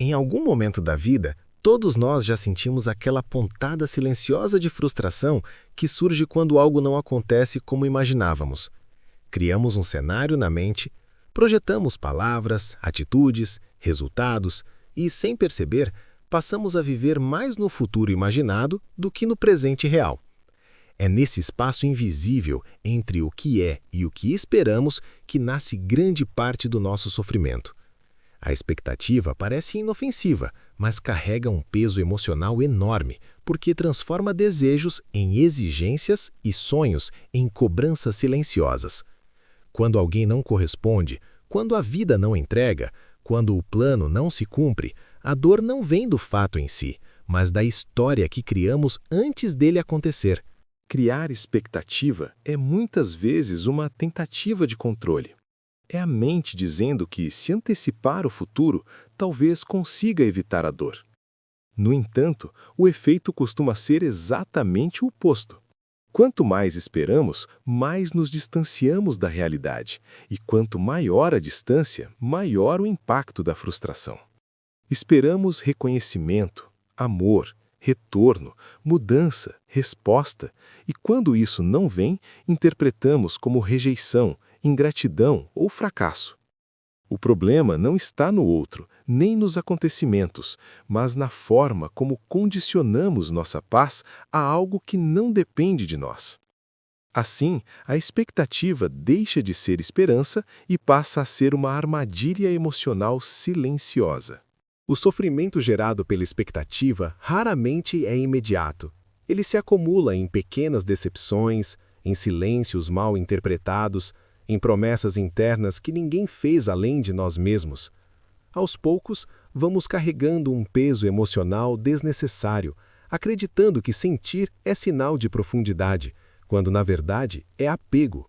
Em algum momento da vida, todos nós já sentimos aquela pontada silenciosa de frustração que surge quando algo não acontece como imaginávamos. Criamos um cenário na mente, projetamos palavras, atitudes, resultados e, sem perceber, passamos a viver mais no futuro imaginado do que no presente real. É nesse espaço invisível entre o que é e o que esperamos que nasce grande parte do nosso sofrimento. A expectativa parece inofensiva, mas carrega um peso emocional enorme, porque transforma desejos em exigências e sonhos em cobranças silenciosas. Quando alguém não corresponde, quando a vida não entrega, quando o plano não se cumpre, a dor não vem do fato em si, mas da história que criamos antes dele acontecer. Criar expectativa é muitas vezes uma tentativa de controle. É a mente dizendo que, se antecipar o futuro, talvez consiga evitar a dor. No entanto, o efeito costuma ser exatamente o oposto. Quanto mais esperamos, mais nos distanciamos da realidade, e quanto maior a distância, maior o impacto da frustração. Esperamos reconhecimento, amor, retorno, mudança, resposta, e quando isso não vem, interpretamos como rejeição, ingratidão ou fracasso. O problema não está no outro, nem nos acontecimentos, mas na forma como condicionamos nossa paz a algo que não depende de nós. Assim, a expectativa deixa de ser esperança e passa a ser uma armadilha emocional silenciosa. O sofrimento gerado pela expectativa raramente é imediato. Ele se acumula em pequenas decepções, em silêncios mal interpretados, em promessas internas que ninguém fez além de nós mesmos. Aos poucos, vamos carregando um peso emocional desnecessário, acreditando que sentir é sinal de profundidade, quando na verdade é apego.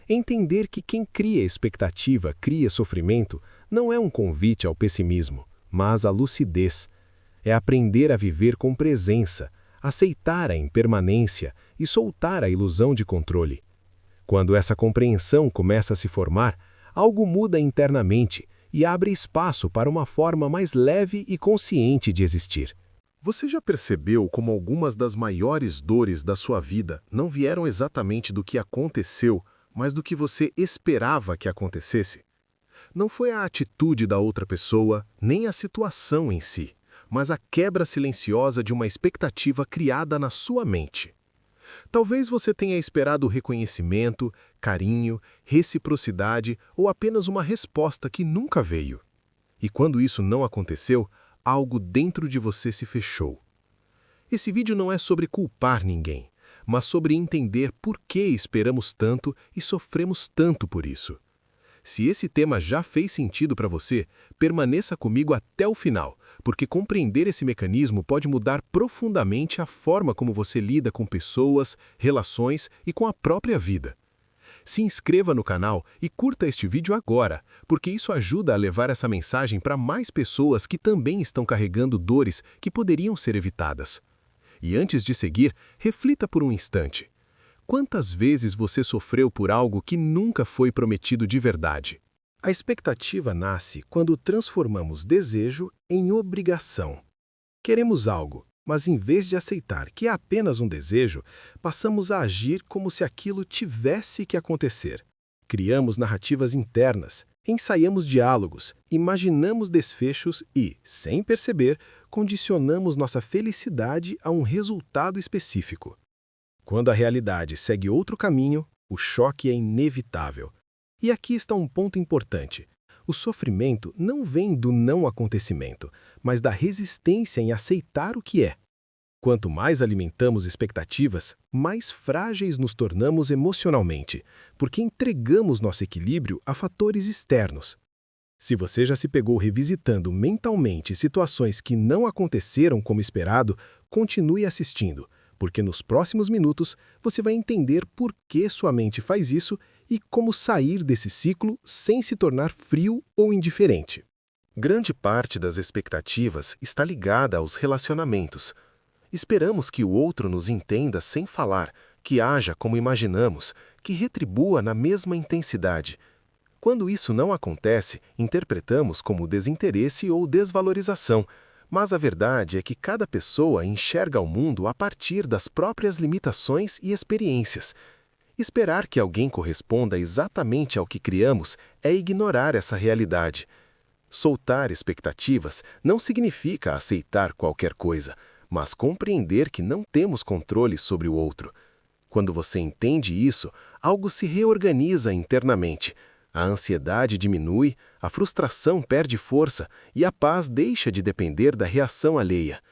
Entender que quem cria expectativa cria sofrimento não é um convite ao pessimismo, mas à lucidez. É aprender a viver com presença, aceitar a impermanência e soltar a ilusão de controle. Quando essa compreensão começa a se formar, algo muda internamente e abre espaço para uma forma mais leve e consciente de existir. Você já percebeu como algumas das maiores dores da sua vida não vieram exatamente do que aconteceu, mas do que você esperava que acontecesse? Não foi a atitude da outra pessoa, nem a situação em si, mas a quebra silenciosa de uma expectativa criada na sua mente. Talvez você tenha esperado reconhecimento, carinho, reciprocidade ou apenas uma resposta que nunca veio. E quando isso não aconteceu, algo dentro de você se fechou. Esse vídeo não é sobre culpar ninguém, mas sobre entender por que esperamos tanto e sofremos tanto por isso. Se esse tema já fez sentido para você, permaneça comigo até o final, porque compreender esse mecanismo pode mudar profundamente a forma como você lida com pessoas, relações e com a própria vida. Se inscreva no canal e curta este vídeo agora, porque isso ajuda a levar essa mensagem para mais pessoas que também estão carregando dores que poderiam ser evitadas. E antes de seguir, reflita por um instante. Quantas vezes você sofreu por algo que nunca foi prometido de verdade? A expectativa nasce quando transformamos desejo em obrigação. Queremos algo, mas em vez de aceitar que é apenas um desejo, passamos a agir como se aquilo tivesse que acontecer. Criamos narrativas internas, ensaiamos diálogos, imaginamos desfechos e, sem perceber, condicionamos nossa felicidade a um resultado específico. Quando a realidade segue outro caminho, o choque é inevitável. E aqui está um ponto importante. O sofrimento não vem do não acontecimento, mas da resistência em aceitar o que é. Quanto mais alimentamos expectativas, mais frágeis nos tornamos emocionalmente, porque entregamos nosso equilíbrio a fatores externos. Se você já se pegou revisitando mentalmente situações que não aconteceram como esperado, continue assistindo, porque nos próximos minutos você vai entender por que sua mente faz isso e como sair desse ciclo sem se tornar frio ou indiferente. Grande parte das expectativas está ligada aos relacionamentos. Esperamos que o outro nos entenda sem falar, que haja como imaginamos, que retribua na mesma intensidade. Quando isso não acontece, interpretamos como desinteresse ou desvalorização, mas a verdade é que cada pessoa enxerga o mundo a partir das próprias limitações e experiências. Esperar que alguém corresponda exatamente ao que criamos é ignorar essa realidade. Soltar expectativas não significa aceitar qualquer coisa, mas compreender que não temos controle sobre o outro. Quando você entende isso, algo se reorganiza internamente. A ansiedade diminui, a frustração perde força e a paz deixa de depender da reação alheia.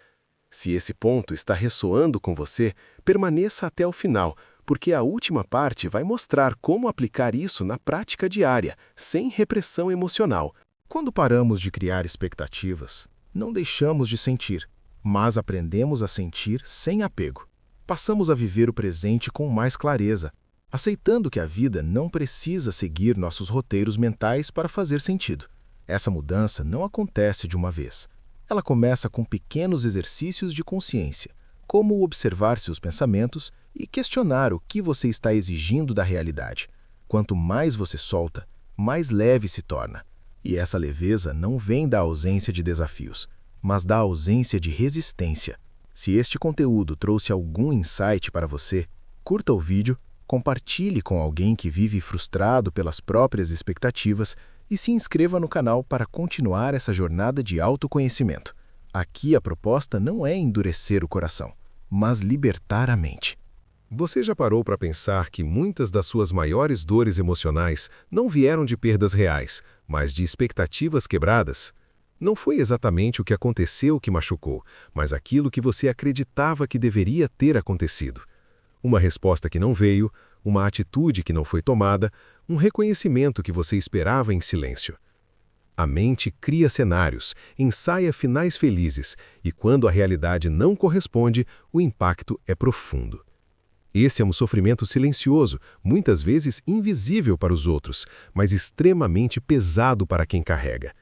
Se esse ponto está ressoando com você, permaneça até o final, porque a última parte vai mostrar como aplicar isso na prática diária, sem repressão emocional. Quando paramos de criar expectativas, não deixamos de sentir, mas aprendemos a sentir sem apego. Passamos a viver o presente com mais clareza, aceitando que a vida não precisa seguir nossos roteiros mentais para fazer sentido. Essa mudança não acontece de uma vez. Ela começa com pequenos exercícios de consciência, como observar seus pensamentos e questionar o que você está exigindo da realidade. Quanto mais você solta, mais leve se torna. E essa leveza não vem da ausência de desafios, mas da ausência de resistência. Se este conteúdo trouxe algum insight para você, curta o vídeo, compartilhe com alguém que vive frustrado pelas próprias expectativas e se inscreva no canal para continuar essa jornada de autoconhecimento. Aqui a proposta não é endurecer o coração, mas libertar a mente. Você já parou para pensar que muitas das suas maiores dores emocionais não vieram de perdas reais, mas de expectativas quebradas? Não foi exatamente o que aconteceu que machucou, mas aquilo que você acreditava que deveria ter acontecido. Uma resposta que não veio, uma atitude que não foi tomada, um reconhecimento que você esperava em silêncio. A mente cria cenários, ensaia finais felizes, e quando a realidade não corresponde, o impacto é profundo. Esse é um sofrimento silencioso, muitas vezes invisível para os outros, mas extremamente pesado para quem carrega.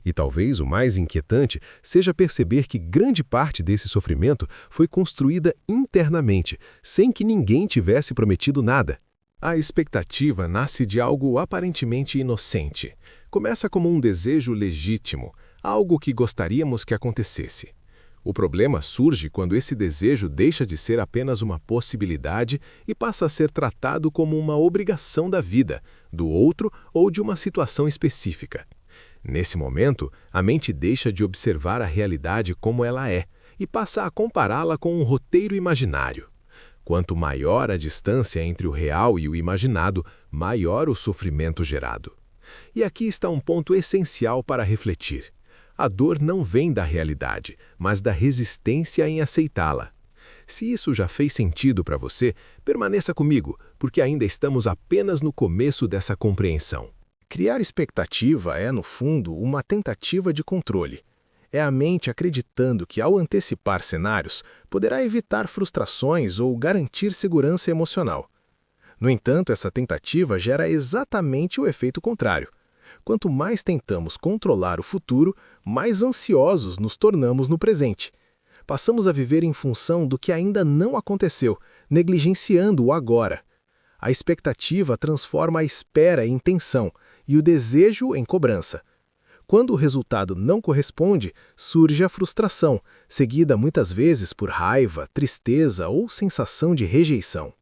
E talvez o mais inquietante seja perceber que grande parte desse sofrimento foi construída internamente, sem que ninguém tivesse prometido nada. A expectativa nasce de algo aparentemente inocente. Começa como um desejo legítimo, algo que gostaríamos que acontecesse. O problema surge quando esse desejo deixa de ser apenas uma possibilidade e passa a ser tratado como uma obrigação da vida, do outro ou de uma situação específica. Nesse momento, a mente deixa de observar a realidade como ela é e passa a compará-la com um roteiro imaginário. Quanto maior a distância entre o real e o imaginado, maior o sofrimento gerado. E aqui está um ponto essencial para refletir. A dor não vem da realidade, mas da resistência em aceitá-la. Se isso já fez sentido para você, permaneça comigo, porque ainda estamos apenas no começo dessa compreensão. Criar expectativa é, no fundo, uma tentativa de controle. É a mente acreditando que, ao antecipar cenários, poderá evitar frustrações ou garantir segurança emocional. No entanto, essa tentativa gera exatamente o efeito contrário. Quanto mais tentamos controlar o futuro, mais ansiosos nos tornamos no presente. Passamos a viver em função do que ainda não aconteceu, negligenciando o agora. A expectativa transforma a espera em tensão e o desejo em cobrança. Quando o resultado não corresponde, surge a frustração, seguida muitas vezes por raiva, tristeza ou sensação de rejeição.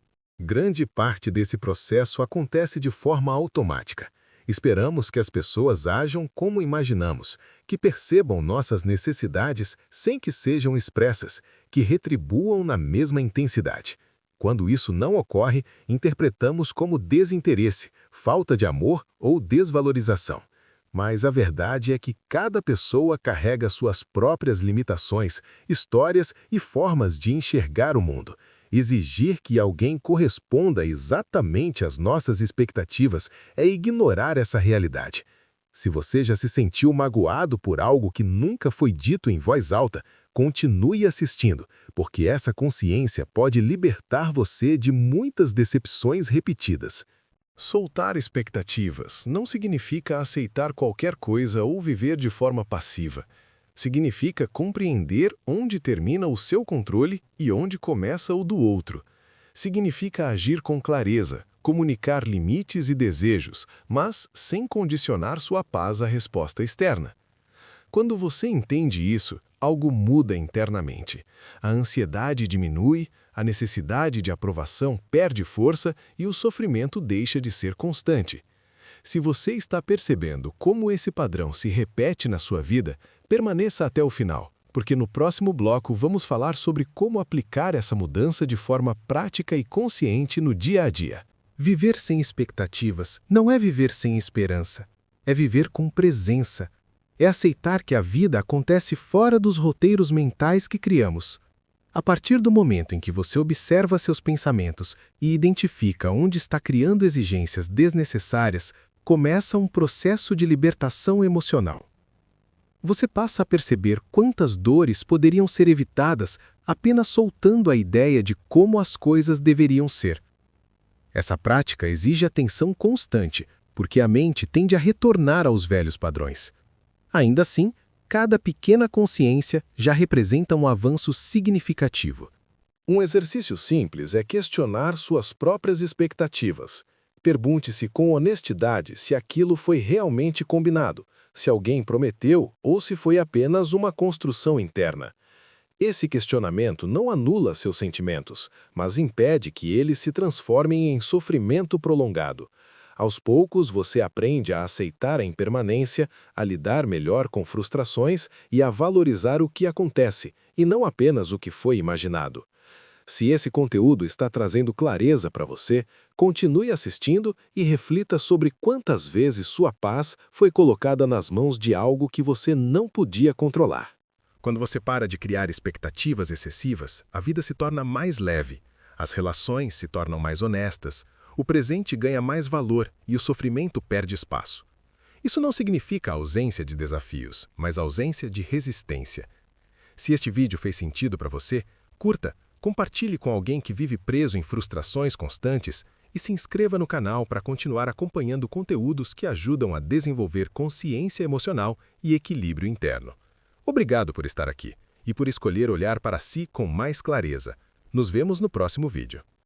Grande parte desse processo acontece de forma automática. Esperamos que as pessoas ajam como imaginamos, que percebam nossas necessidades sem que sejam expressas, que retribuam na mesma intensidade. Quando isso não ocorre, interpretamos como desinteresse, falta de amor ou desvalorização. Mas a verdade é que cada pessoa carrega suas próprias limitações, histórias e formas de enxergar o mundo. Exigir que alguém corresponda exatamente às nossas expectativas é ignorar essa realidade. Se você já se sentiu magoado por algo que nunca foi dito em voz alta, continue assistindo, porque essa consciência pode libertar você de muitas decepções repetidas. Soltar expectativas não significa aceitar qualquer coisa ou viver de forma passiva. Significa compreender onde termina o seu controle e onde começa o do outro. Significa agir com clareza, comunicar limites e desejos, mas sem condicionar sua paz à resposta externa. Quando você entende isso, algo muda internamente. A ansiedade diminui, a necessidade de aprovação perde força e o sofrimento deixa de ser constante. Se você está percebendo como esse padrão se repete na sua vida, permaneça até o final, porque no próximo bloco vamos falar sobre como aplicar essa mudança de forma prática e consciente no dia a dia. Viver sem expectativas não é viver sem esperança, é viver com presença. É aceitar que a vida acontece fora dos roteiros mentais que criamos. A partir do momento em que você observa seus pensamentos e identifica onde está criando exigências desnecessárias, começa um processo de libertação emocional. Você passa a perceber quantas dores poderiam ser evitadas apenas soltando a ideia de como as coisas deveriam ser. Essa prática exige atenção constante, porque a mente tende a retornar aos velhos padrões. Ainda assim, cada pequena consciência já representa um avanço significativo. Um exercício simples é questionar suas próprias expectativas. Pergunte-se com honestidade se aquilo foi realmente combinado, se alguém prometeu ou se foi apenas uma construção interna. Esse questionamento não anula seus sentimentos, mas impede que eles se transformem em sofrimento prolongado. Aos poucos, você aprende a aceitar a impermanência, a lidar melhor com frustrações e a valorizar o que acontece, e não apenas o que foi imaginado. Se esse conteúdo está trazendo clareza para você, continue assistindo e reflita sobre quantas vezes sua paz foi colocada nas mãos de algo que você não podia controlar. Quando você para de criar expectativas excessivas, a vida se torna mais leve, as relações se tornam mais honestas, o presente ganha mais valor e o sofrimento perde espaço. Isso não significa ausência de desafios, mas ausência de resistência. Se este vídeo fez sentido para você, curta, compartilhe com alguém que vive preso em frustrações constantes e se inscreva no canal para continuar acompanhando conteúdos que ajudam a desenvolver consciência emocional e equilíbrio interno. Obrigado por estar aqui e por escolher olhar para si com mais clareza. Nos vemos no próximo vídeo.